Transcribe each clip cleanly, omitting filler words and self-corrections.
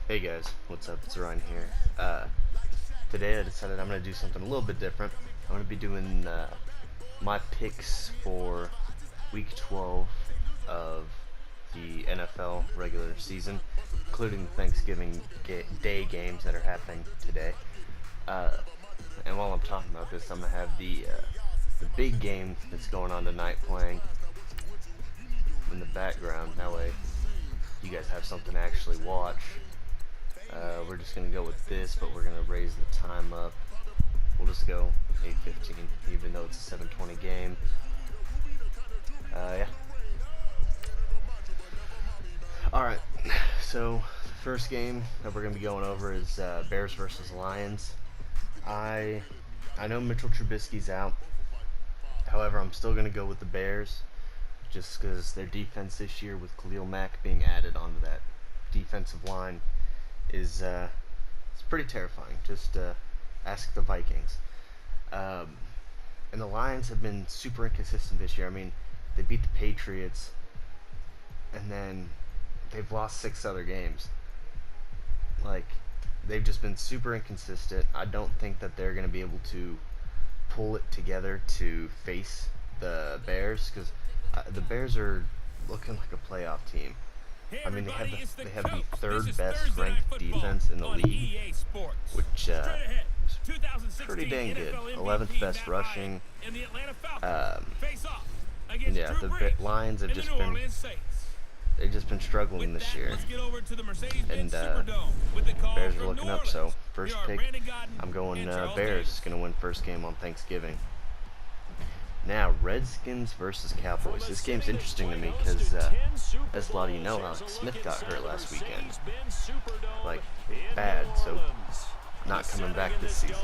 Hey guys, what's up? It's Ryan here. Today I decided I'm going to do something a little bit different. I'm going to be doing my picks for Week 12 of the NFL regular season, including the Thanksgiving Day games that are happening today. And while I'm talking about this, I'm going to have the big game that's going on tonight playing in the background. That way you guys have something to actually watch. We're just going to go with this, but we're going to raise the time up. We'll just go 8:15, even though it's a 7:20 game. Yeah. Alright, so the first game that we're going to be going over is Bears versus Lions. I know Mitchell Trubisky's out. However, I'm still going to go with the Bears, just because their defense this year, with Khalil Mack being added onto that defensive line, is it's pretty terrifying. Just ask the Vikings. And the Lions have been super inconsistent this year. I mean, they beat the Patriots, and then they've lost 6 other games. Like, they've just been super inconsistent. I don't think that they're going to be able to pull it together to face the Bears, because the Bears are looking like a playoff team. I mean, they have the third best ranked defense in the league, which is pretty dang good. 11th best rushing. Yeah, the Lions have just been struggling this year, and Bears are looking up. So first pick, I'm going Bears. Going to win first game on Thanksgiving. Now, Redskins versus Cowboys. This game's interesting to me because, as a lot of you know, Alex Smith got hurt last weekend. Like, bad, so not coming back this season.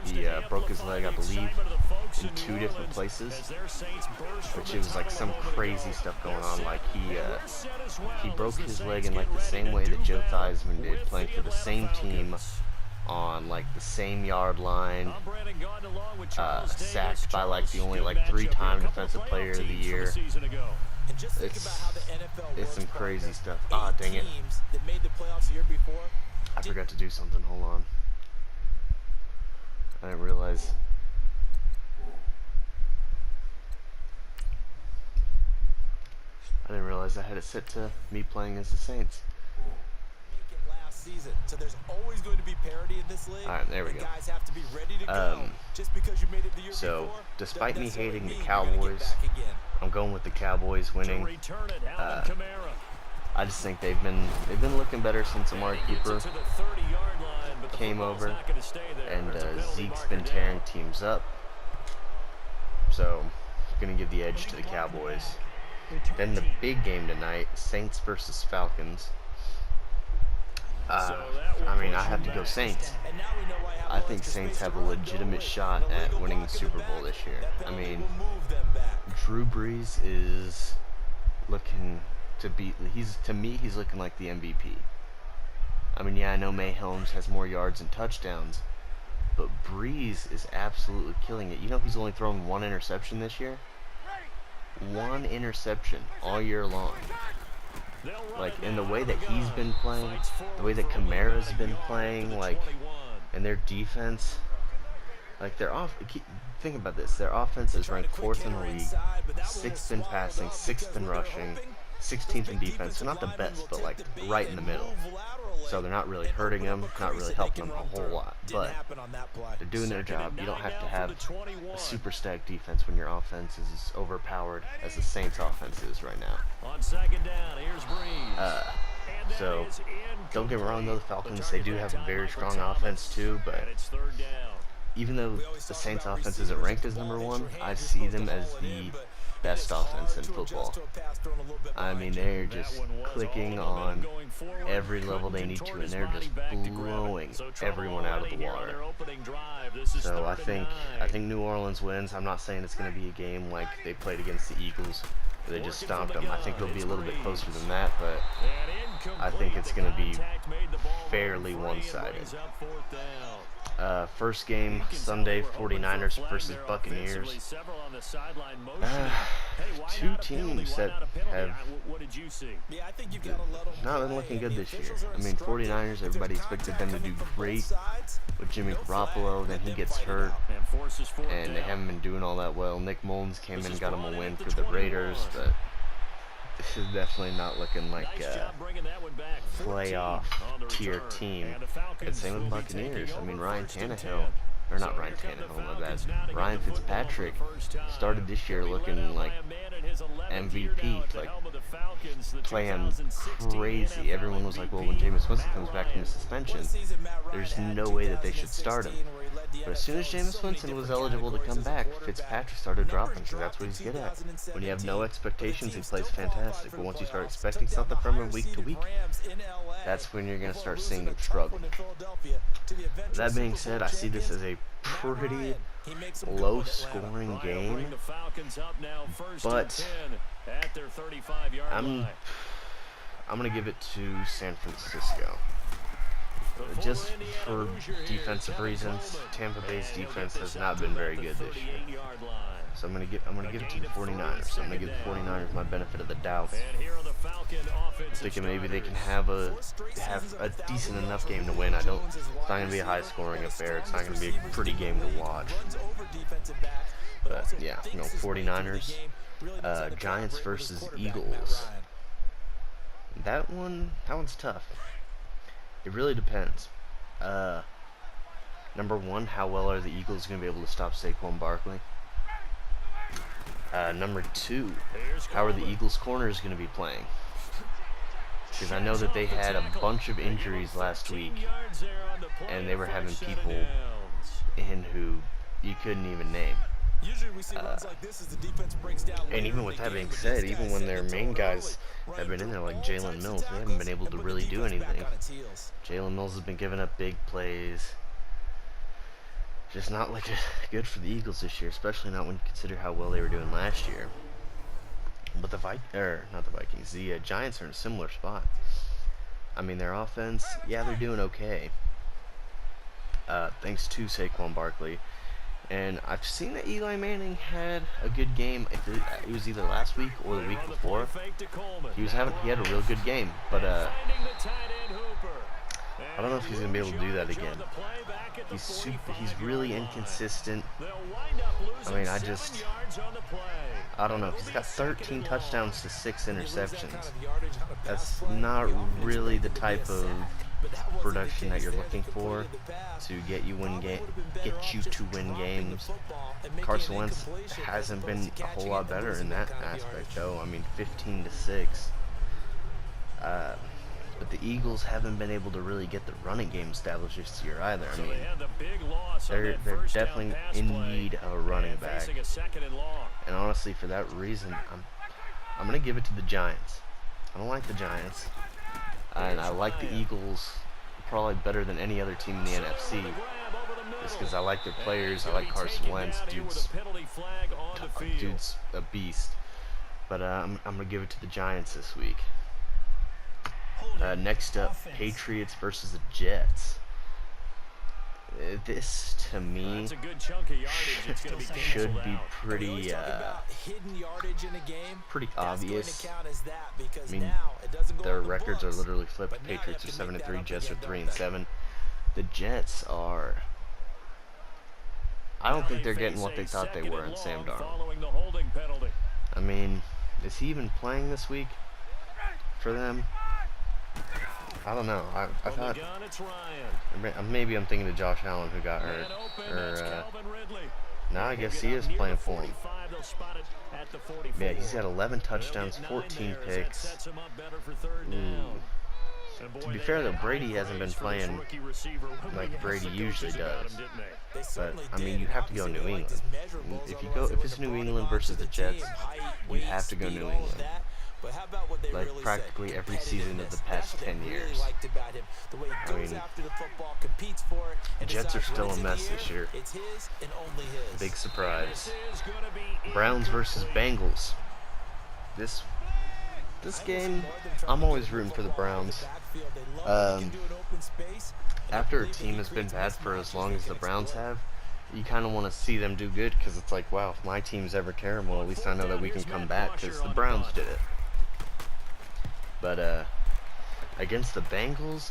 He broke his leg, I believe, in 2 different places, which it was like some crazy stuff going on. Like, he broke his leg in like the same way that Joe Theismann did, playing for the same team on like the same yard line, sacked by like the only like 3-time defensive player of the year. It's some crazy stuff. Ah, dang it. I forgot to do something. Hold on. I didn't realize. I had it set to me playing as the Saints. So there's always going to be parity in this league. All right, there we go. Guys have to be ready to go. Just because you made it the year before, despite me hating the Cowboys, I'm going with the Cowboys winning. I just think they've been looking better since Amari Cooper came over, and Zeke's been tearing teams up. So I'm gonna give the edge to the Cowboys. Then the big game tonight: Saints versus Falcons. I mean, I have to go Saints. I think Saints have a legitimate shot at winning the Super Bowl this year. I mean, Drew Brees is looking to be, to me, he's looking like the MVP. I mean, yeah, I know Mahomes has more yards and touchdowns, but Brees is absolutely killing it. You know, he's only thrown 1 interception this year? 1 interception all year long. Like, in the way that he's been playing, the way that Kamara's been playing, like, and their defense, like, think about this, their offense is ranked 4th in the league, 6th in passing, 6th in rushing, 16th in defense. So not the best, but, like, right in the middle. So they're not really hurting them, not really helping them a whole lot, but they're doing their job. You don't have to have a super stacked defense when your offense is as overpowered as the Saints' offense is right now. So don't get me wrong though, the Falcons, they do have a very strong offense too, but even though the Saints' offense isn't ranked as #1, I see them as the best offense in football. I mean, they're just clicking on every level they need to, and they're just blowing everyone out of the water. So I think New Orleans wins. I'm not saying it's going to be a game like they played against the Eagles, where they just stomped them. I think it'll be a little bit closer than that, but I think it's going to be fairly one-sided. First game Sunday, 49ers versus Buccaneers. Two teams that have not been looking good this year. I mean, 49ers, everybody expected them to do great with Jimmy Garoppolo, then he gets hurt, and they haven't been doing all that well. Nick Mullins came in and got him a win for the Raiders, but this is definitely not looking like a playoff tier team. And same with Buccaneers. I mean, Ryan Fitzpatrick started this year looking like MVP, like playing crazy. Everyone was like, well, when Jameis Winston comes back from the suspension, there's no way that they should start him. But as soon as Jameis Winston was eligible to come back, Fitzpatrick started dropping, because that's what he's good at. When you have no expectations, he plays fantastic. But once you start expecting something from him week to week, that's when you're going to start seeing him struggle. That being said, I see this as a pretty low-scoring game, but I'm going to give it to San Francisco. Just for defensive reasons, Tampa Bay's defense has not been very good this year. So I'm gonna give it to the 49ers. I'm gonna give the 49ers my benefit of the doubt, thinking maybe they can have a decent enough game to win. It's not gonna be a high-scoring affair. It's not gonna be a pretty game to watch. But yeah, 49ers, Giants versus Eagles. That one's tough. It really depends. Number one, how well are the Eagles going to be able to stop Saquon Barkley? Number two, how are the Eagles corners going to be playing? Because I know that they had a bunch of injuries last week, and they were having people in who you couldn't even name. And even with that being said, even when their main guys have been in there, like Jalen Mills, they haven't been able to really do anything. Jalen Mills has been giving up big plays. Just not looking good for the Eagles this year, especially not when you consider how well they were doing last year. But the Giants are in a similar spot. I mean, their offense, yeah, they're doing okay. Thanks to Saquon Barkley. And I've seen that Eli Manning had a good game. It was either last week or the week before. He had a real good game, but I don't know if he's gonna be able to do that again. He's really inconsistent. I mean, I don't know. He's got 13 touchdowns to 6 interceptions. That's not really the type of production that you're looking for to get you to win games. Carson Wentz hasn't been a whole lot better in that aspect, though. I mean, 15 to 6. But the Eagles haven't been able to really get the running game established this year either. I mean, they're definitely in need of a running back. And honestly, for that reason, I'm gonna give it to the Giants. I don't like the Giants. And I like the Eagles probably better than any other team in the NFC. Just because I like their players. I like Carson Wentz. Dude's a beast. But I'm going to give it to the Giants this week. Next up, Patriots versus the Jets. This, to me, should be pretty obvious. I mean, their records are literally flipped. Patriots are 7-3, Jets are 3-7. The Jets are... I don't think they're getting what they thought they were in Sam Darnold. I mean, is he even playing this week for them? I don't know. I thought maybe I'm thinking of Josh Allen who got hurt. Now I guess he is playing for him. Yeah, he's got 11 touchdowns, 14 picks. To be fair though, Brady hasn't been playing like Brady usually does. But I mean, you have to go New England. If it's New England versus the Jets, you have to go New England. Like practically every season of the past 10 years. I mean, the Jets are still a mess this year. Big surprise. Browns versus Bengals. This game, I'm always rooting for the Browns. after a team has been bad for as long as the Browns have, you kind of want to see them do good, because it's like, wow, if my team's ever terrible, at least I know that we can come back, because the Browns did it. But against the Bengals,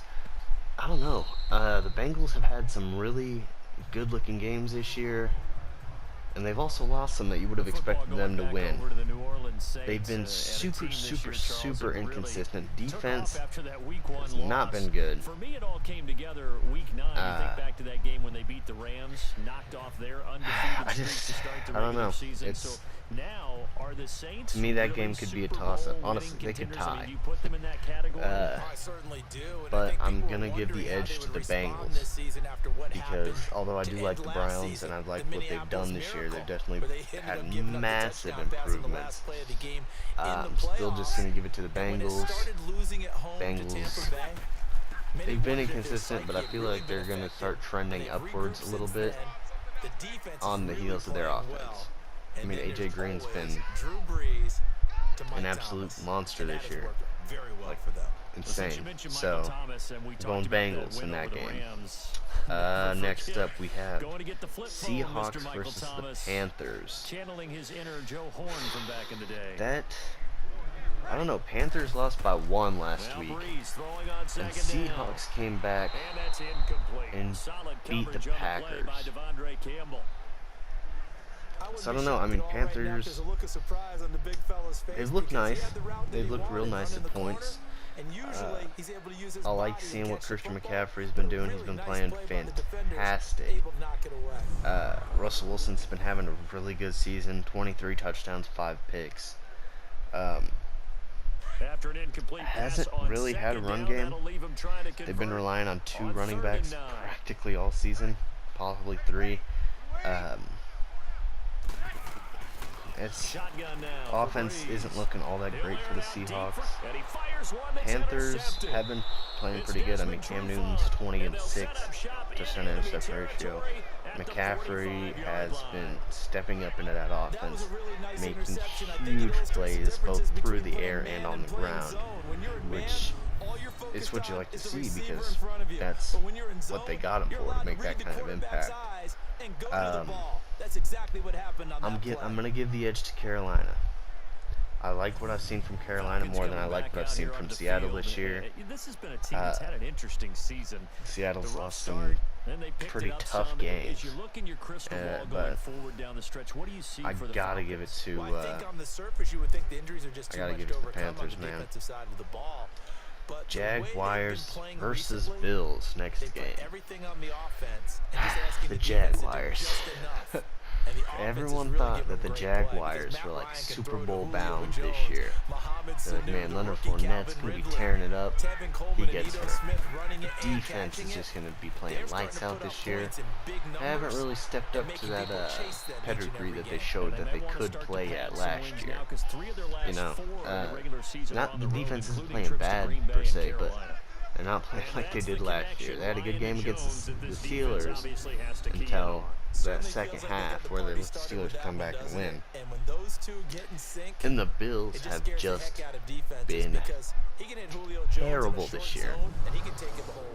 I don't know. The Bengals have had some really good-looking games this year, and they've also lost some that you would have expected them to win. They've been super inconsistent. Defense has not been good. For me, it all came together week 9. You think back to that game when they beat the Rams, knocked off their undefeated streak to start the regular season. So now are the Saints? To me, that game could be a toss-up. Honestly, they could tie. I mean, you put them in that category? I certainly do. But I'm gonna give the edge to the Bengals, because although I do like the Browns and I like what they've done this year, they've definitely had massive improvements. I'm still just gonna give it to the Bengals. They've been inconsistent, but I feel like they're gonna start trending upwards a little bit on the heels of their offense. I mean, AJ Green's been an absolute monster this year. Like, insane. So, going Bengals in that game. Next up, we have Seahawks versus the Panthers. That, I don't know, Panthers lost by 1 last week, and Seahawks came back and beat the Packers. So I don't know, I mean, Panthers, they've looked nice. They've looked real nice at points. I like seeing what Christian McCaffrey's been doing. He's been playing fantastic. Russell Wilson's been having a really good season. 23 touchdowns, 5 picks. Hasn't really had a run game. They've been relying on 2 running backs practically all season, possibly 3. Its offense isn't looking all that great for the Seahawks. Panthers have been playing pretty good. I mean, Cam Newton's 20-6 touchdown interception ratio. McCaffrey has been stepping up into that offense, making huge plays both through the air and on the ground, which is what you like to see, because that's what they got him for, to make that kind of impact. I'm gonna give the edge to Carolina. I like what I've seen from Carolina more than I like what I've seen from Seattle this year. This has been a team that's had an interesting season. Seattle's lost some pretty tough games, but I gotta give it to the Panthers, man. Jaguars versus Bills next game. The Jaguars. Everyone thought that the Jaguars were like Super Bowl bound this year. They're like, man, Leonard Fournette's going to be tearing it up. He gets hurt. The defense is just going to be playing lights out this year. They haven't really stepped up to that pedigree that they showed that they could play at last year. You know, not the defense isn't playing bad per se, but they're not playing like they did last year. They had a good game against the Steelers until that second half, where they let the Steelers come back and win. And the Bills have just been terrible this year.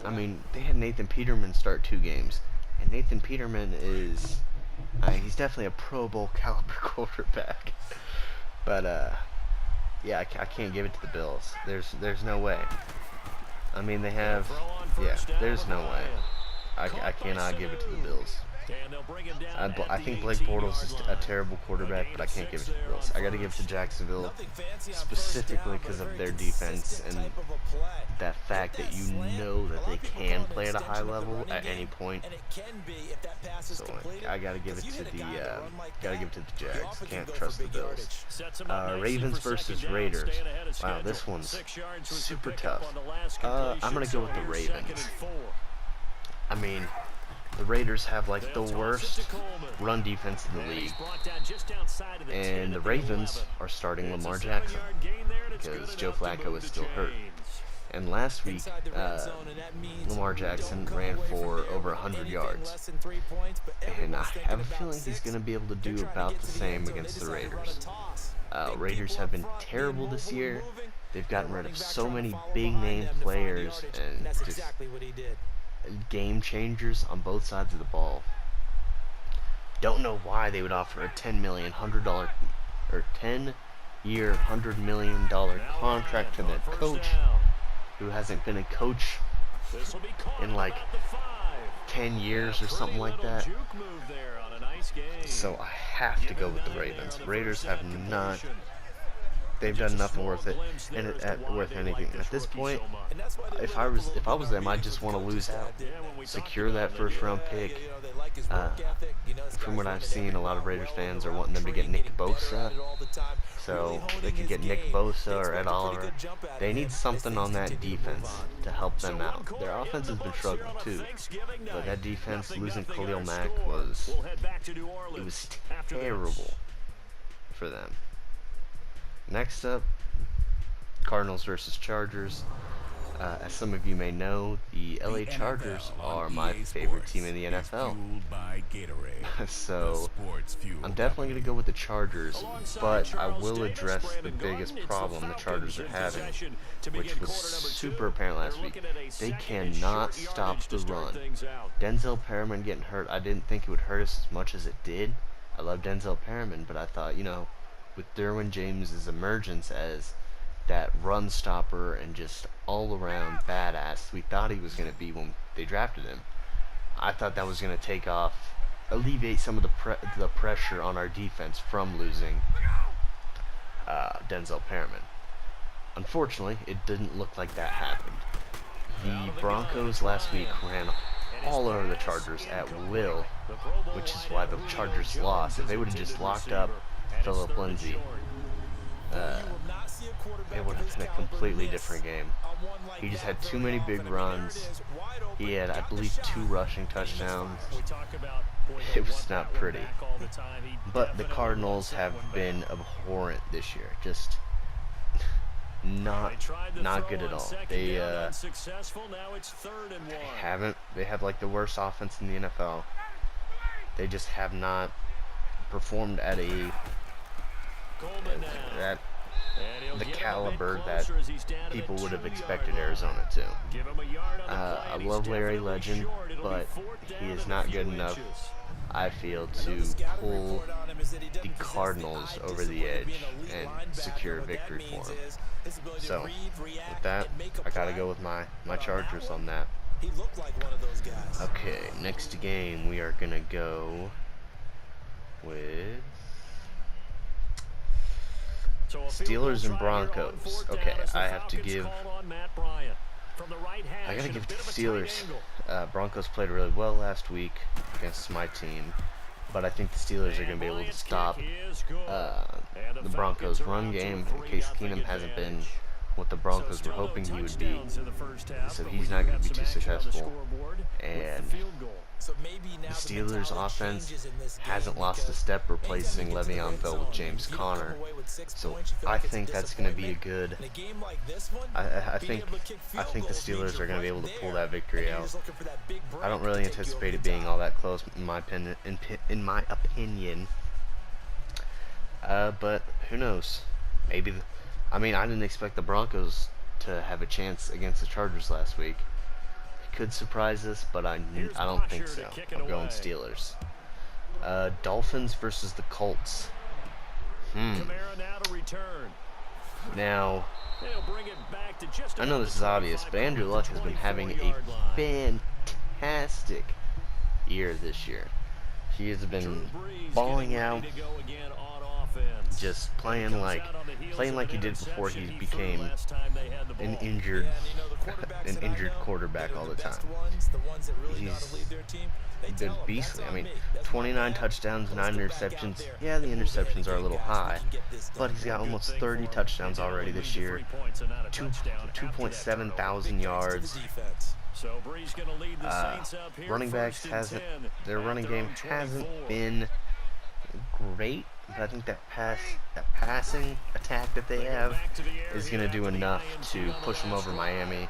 I mean, they had Nathan Peterman start 2 games, and Nathan Peterman is, he's definitely a Pro Bowl caliber quarterback. But yeah, I can't give it to the Bills. There's no way. I mean, they have, yeah, there's no way. I cannot give it to the Bills. I think Blake Bortles is a terrible quarterback, but I can't give it to the Bills. I got to give it to Jacksonville, specifically because of their defense and that fact that you know that they can play at a high level at any point. So I got to give it to the Jags. Can't trust the Bills. Ravens versus Raiders. Wow, this one's super tough. I'm gonna go with the Ravens. I mean, the Raiders have like the worst run defense in the league, and the Ravens are starting Lamar Jackson because Joe Flacco is still hurt. And last week, Lamar Jackson ran for over 100 yards, and I have a feeling he's going to be able to do about the same against the Raiders. Raiders have been terrible this year. They've gotten rid of so many big name players, and just game changers on both sides of the ball. Don't know why they would offer a $10 10-year, $100 million contract to their coach, who hasn't been a coach in like 10 years or something like that. So I have to go with the Ravens. Raiders have not. They've done nothing worth it, and worth anything. At this point, if I was them, I'd just want to lose out, secure that first round pick. From what I've seen, a lot of Raiders fans are wanting them to get Nick Bosa, so they could get Nick Bosa or Ed Oliver. They need something on that defense to help them out. Their offense has been struggling too, but that defense, losing Khalil Mack was terrible for them. Next up, Cardinals versus Chargers. As some of you may know, the LA Chargers are my favorite team in the NFL. So I'm definitely going to go with the Chargers, but I will address the biggest problem the Chargers are having, which was super apparent last week. They cannot stop the run. Denzel Perriman getting hurt, I didn't think it would hurt us as much as it did. I love Denzel Perriman, but I thought, with Derwin James' emergence as that run stopper and just all-around badass we thought he was going to be when they drafted him, I thought that was going to take off, alleviate some of the pressure on our defense from losing Denzel Perriman. Unfortunately, it didn't look like that happened. The Broncos last week ran all over the Chargers at will, which is why the Chargers lost. If they would have just locked up Phillip Lindsay, it would have been a completely different game. He just had too many big runs. He had, I believe, 2 rushing touchdowns. It was not pretty. But the Cardinals have been abhorrent this year. Just not good at all. They have like the worst offense in the NFL. They just have not performed at the caliber that people would have expected Arizona to. I love Larry Legend, but he is not good enough, I feel, to pull the Cardinals over the edge and secure a victory for him. So, with that, I gotta go with my Chargers on that. Okay, next game we are gonna go with Steelers and Broncos. Okay, I gotta give it to the Steelers. Broncos played really well last week against my team, but I think the Steelers are going to be able to stop the Broncos' run game. In case Keenum hasn't been what the Broncos were hoping he would be, so he's not going to be too successful. And the Steelers' offense hasn't lost a step replacing Le'Veon Bell with James Conner, so I think that's going to be a good. I think the Steelers are going to be able to pull that victory out. I don't really anticipate it being all that close, in my opinion. But who knows? Maybe. I didn't expect the Broncos to have a chance against the Chargers last week. It could surprise us, but I don't think so. I'm going Steelers. Dolphins versus the Colts. Now, I know this is obvious, but Andrew Luck has been having a fantastic year this year. He has been balling out, just playing like he did before he became an injured quarterback all the time. He's been beastly. 29 touchdowns, 9 interceptions. Yeah, the interceptions are a little high, but he's got almost 30 touchdowns already this year. 2.7 thousand yards. Running backs their running game hasn't been great, but I think that passing attack that they have is going to do enough to push them over Miami.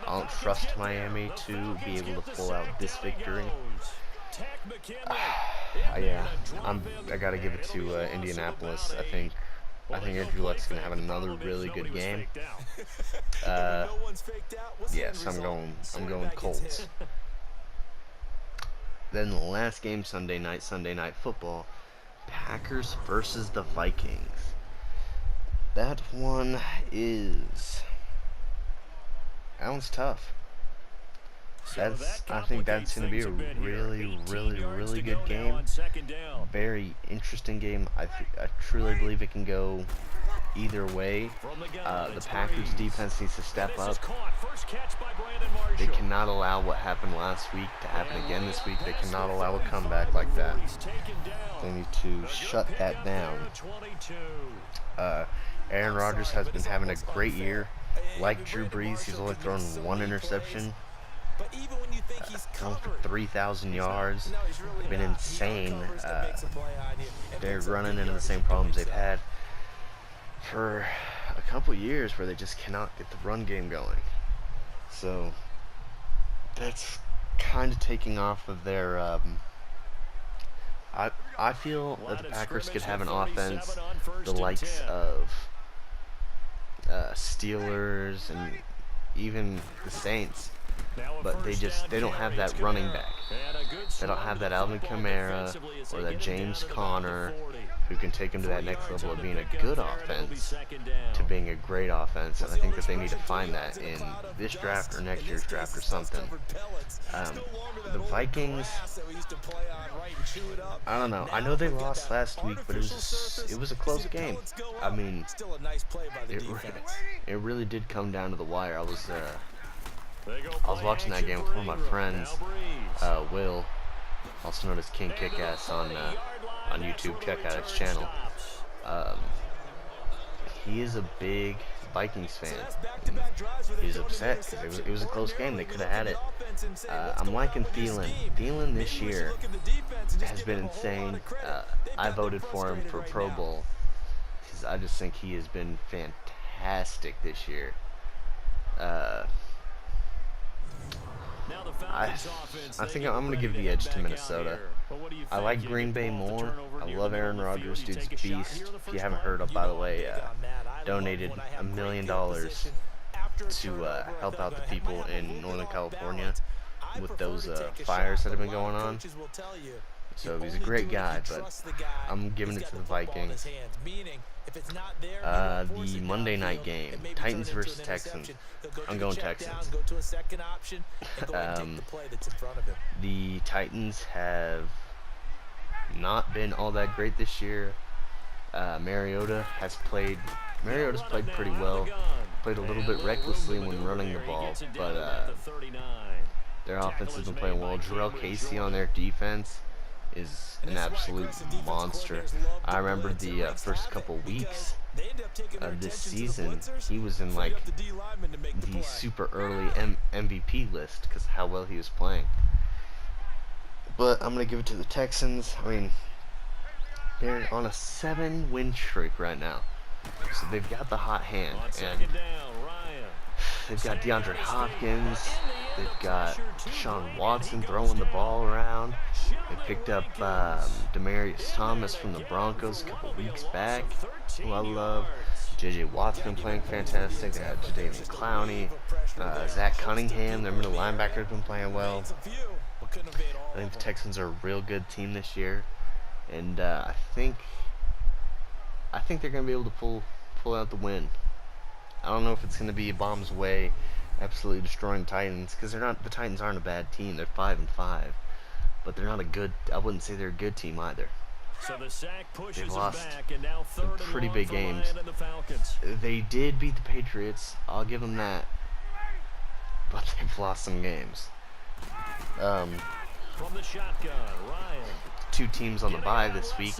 I don't trust Miami to be able to pull out this victory. I gotta give it to Indianapolis. I think Andrew Luck's gonna have another really good game. Yes, I'm going Colts. Then the last game Sunday night football, Packers versus the Vikings. That one's tough. I think that's going to be a really good game. Very interesting game. I truly believe it can go either way. The Packers defense needs to step up. They cannot allow what happened last week to happen again this week. They cannot allow a comeback like that. They need to shut that down. Aaron Rodgers has been having a great year. Like Drew Brees, he's only thrown one interception. Thrown for 3,000 yards. They've been insane. They're running into the same problems they've had for a couple years, where they just cannot get the run game going. So that's kind of taking off of their. I feel that the Packers could have an offense the likes of Steelers and even the Saints, but they don't have that running back. They don't have that Alvin Kamara or that James Conner who can take them to that next level of being a good offense to being a great offense. And I think that they need to find that in this draft or next year's draft or something. The Vikings, I don't know. I know they lost last week, but it was a close game. I mean, it really did come down to the wire. I was watching that game with one of my friends, Will, also known as King Kickass on YouTube. Check out his channel. He is a big Vikings fan. He's upset because it was a close game. They could have had it. I'm liking Thielen. Thielen this year has been insane. I voted for him for Pro Bowl because I just think he has been fantastic this year. I think I'm going to give the edge to Minnesota. I like Green Bay more. I love Aaron Rodgers. Dude's a beast. If you haven't heard of, by the way, donated $1 million to help out the people in Northern California with those fires that have been going on. So he's a great guy, but I'm giving it to the Vikings. The Monday night game, Titans versus Texans. I'm going Texans. The Titans have not been all that great this year. Mariota's played pretty well. Played a little bit recklessly when running the ball, but their offense has been playing well. Jarrell Casey on their defense is an absolute monster. I remember the first couple weeks of this season, he was in like the super early MVP list because of how well he was playing. But I'm going to give it to the Texans. I mean, they're on a 7-win streak right now. So they've got the hot hand. And they've got DeAndre Hopkins. They've got Deshaun Watson throwing the ball around. They picked up Demaryius Thomas from the Broncos a couple weeks back, who I love. J.J. Watt's been playing fantastic. They had Jadeveon Clowney, Zach Cunningham, their middle linebacker, has been playing well. I think the Texans are a real good team this year, and I think they're going to be able to pull out the win. I don't know if it's going to be a bomb's way, absolutely destroying the Titans, because the Titans aren't a bad team. They're 5-5, but they're not a good. I wouldn't say they're a good team either. So the sack pushes They've lost back, and now some pretty big games. They did beat the Patriots. I'll give them that, but they've lost some games. From the shotgun, Ryan. Two teams on the bye this week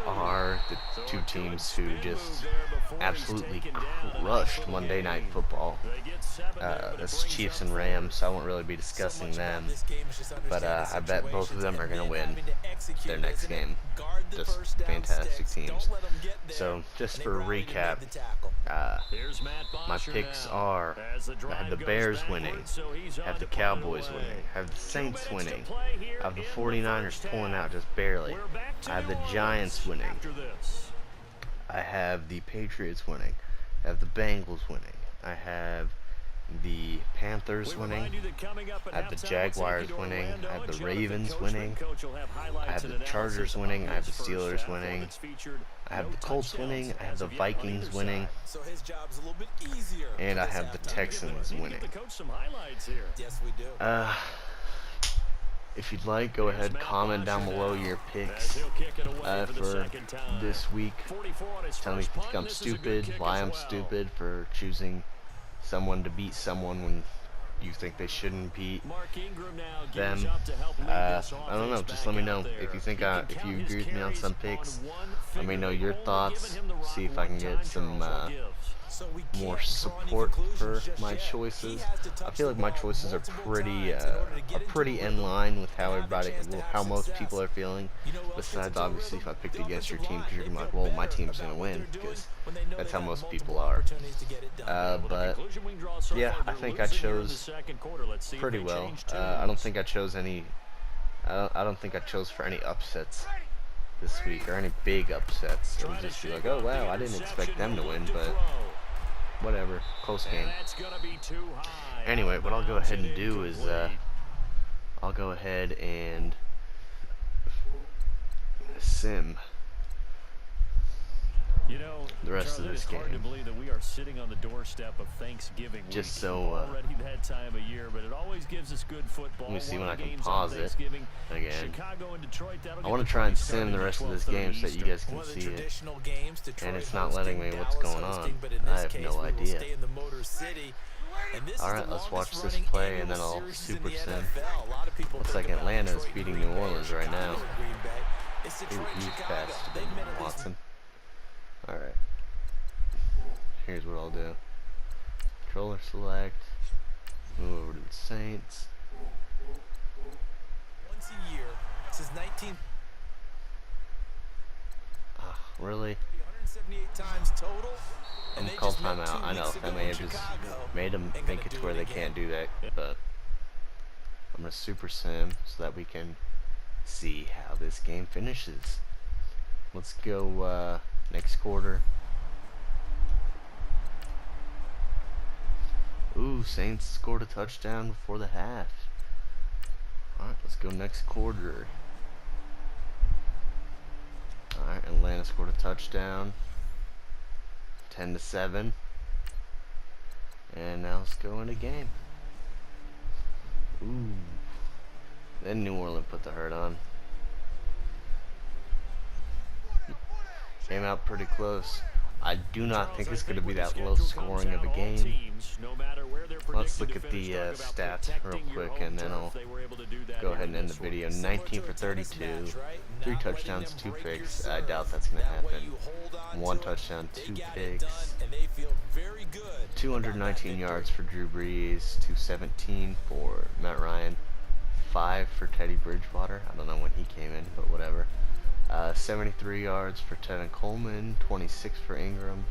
are the two teams who just absolutely crushed Monday Night Football. That's Chiefs and Rams, so I won't really be discussing them. But I bet both of them are going to win their next game. Just fantastic teams. So, just for a recap, my picks are, I have the Bears winning, I have the Cowboys winning, I have the Saints winning, I have the 49ers pulling out just barely, I have the Giants winning, I have the Patriots winning, I have the Bengals winning, I have the Panthers winning. I have the Jaguars winning. I have the Ravens winning. I have the Chargers winning. I have the Steelers winning. I have the Colts winning. I have the Vikings winning. And I have the Texans winning. If you'd like, go ahead, comment down below your picks for this week. Tell me if you think I'm stupid, why I'm stupid for choosing someone to beat someone when you think they shouldn't beat them. I don't know, just let me know if you think if you agree with me on some picks. Let me know your thoughts, see if I can get some more support for my choices. I feel like my choices are pretty in line with how how most people are feeling. Besides, obviously, if I picked against your team, because you're gonna be like, well, my team's gonna win, because that's how most people are. But yeah, I think I chose pretty well. I don't think I chose any. I don't think I chose for any upsets this week, or any big upsets. It would just be like, oh wow, I didn't expect them to win, but whatever, close game. Anyway, what I'll go ahead and do is I'll go ahead and sim the rest of this game, just so let me see when I can pause it again. I want to try and sim the rest of this game so that you guys can see it, and it's not letting me. What's going on? I have no idea. Alright, let's watch this play and then I'll super sim. Looks like Atlanta is beating New Orleans right now. Ooh, he's fast, Watson. Alright. Here's what I'll do. Controller select. Move over to the Saints. Once a year since 19. Really? 178 times total. I'm gonna call timeout. I know that may have just made them think it's where they can't do that, but I'm gonna super sim so that we can see how this game finishes. Let's go next quarter. Ooh, Saints scored a touchdown before the half. Alright, let's go next quarter. Alright, Atlanta scored a touchdown. 10-7. And now let's go into game. Ooh. Then New Orleans put the hurt on. Came out pretty close. I do not think it's going to be that low scoring of a game. Let's look at the stats real quick and then I'll go ahead and end the video. 19 for 32, 3 touchdowns, 2 picks. I doubt that's going to happen. 1 touchdown, 2 picks. 219 yards for Drew Brees, 217 for Matt Ryan, 5 for Teddy Bridgewater. I don't know when he came in, but whatever. 73 yards for Tevin Coleman, 26 for Ingram,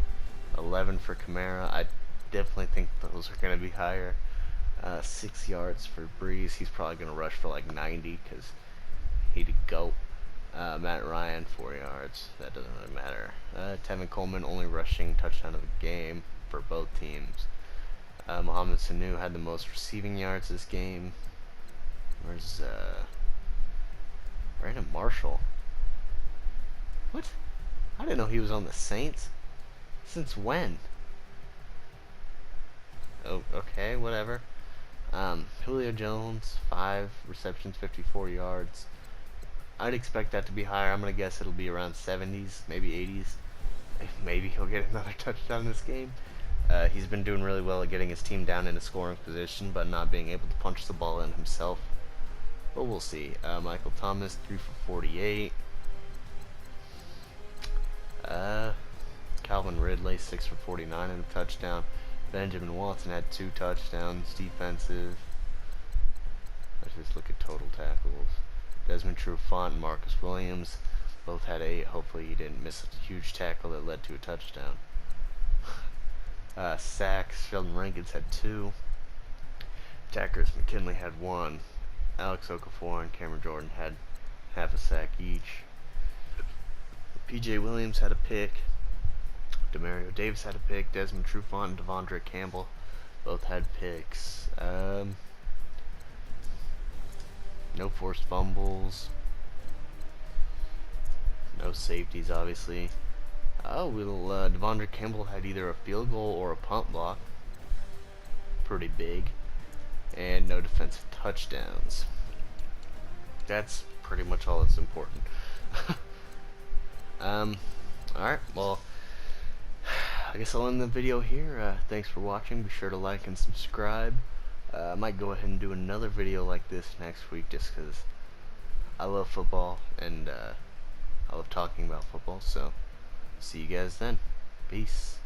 11 for Kamara. I definitely think those are going to be higher. 6 yards for Breeze. He's probably going to rush for like 90 because he'd go. Matt Ryan, 4 yards. That doesn't really matter. Tevin Coleman only rushing touchdown of the game for both teams. Mohamed Sanu had the most receiving yards this game. Where's Brandon Marshall? What? I didn't know he was on the Saints. Since when? Oh, okay, whatever. Julio Jones, 5 receptions, 54 yards. I'd expect that to be higher. I'm going to guess it'll be around 70s, maybe 80s. Maybe he'll get another touchdown this game. He's been doing really well at getting his team down in a scoring position, but not being able to punch the ball in himself. But we'll see. Michael Thomas, 3 for 48. Calvin Ridley, 6 for 49 and a touchdown. Benjamin Watson had 2 touchdowns, defensive. Let's just look at total tackles. Desmond Trufant and Marcus Williams both had 8. Hopefully he didn't miss a huge tackle that led to a touchdown. Sacks, Sheldon Rankins had 2. Takers McKinley had 1. Alex Okafor and Cameron Jordan had half a sack each. P.J. Williams had a pick. Demario Davis had a pick. Desmond Trufant and Devondre Campbell Both had picks. No forced fumbles. No safeties, obviously. Oh, Devondre Campbell had either a field goal or a punt block. Pretty big. And no defensive touchdowns. That's pretty much all that's important. Alright, well, I guess I'll end the video here. Thanks for watching. Be sure to like and subscribe. I might go ahead and do another video like this next week just because I love football and I love talking about football. So, see you guys then. Peace.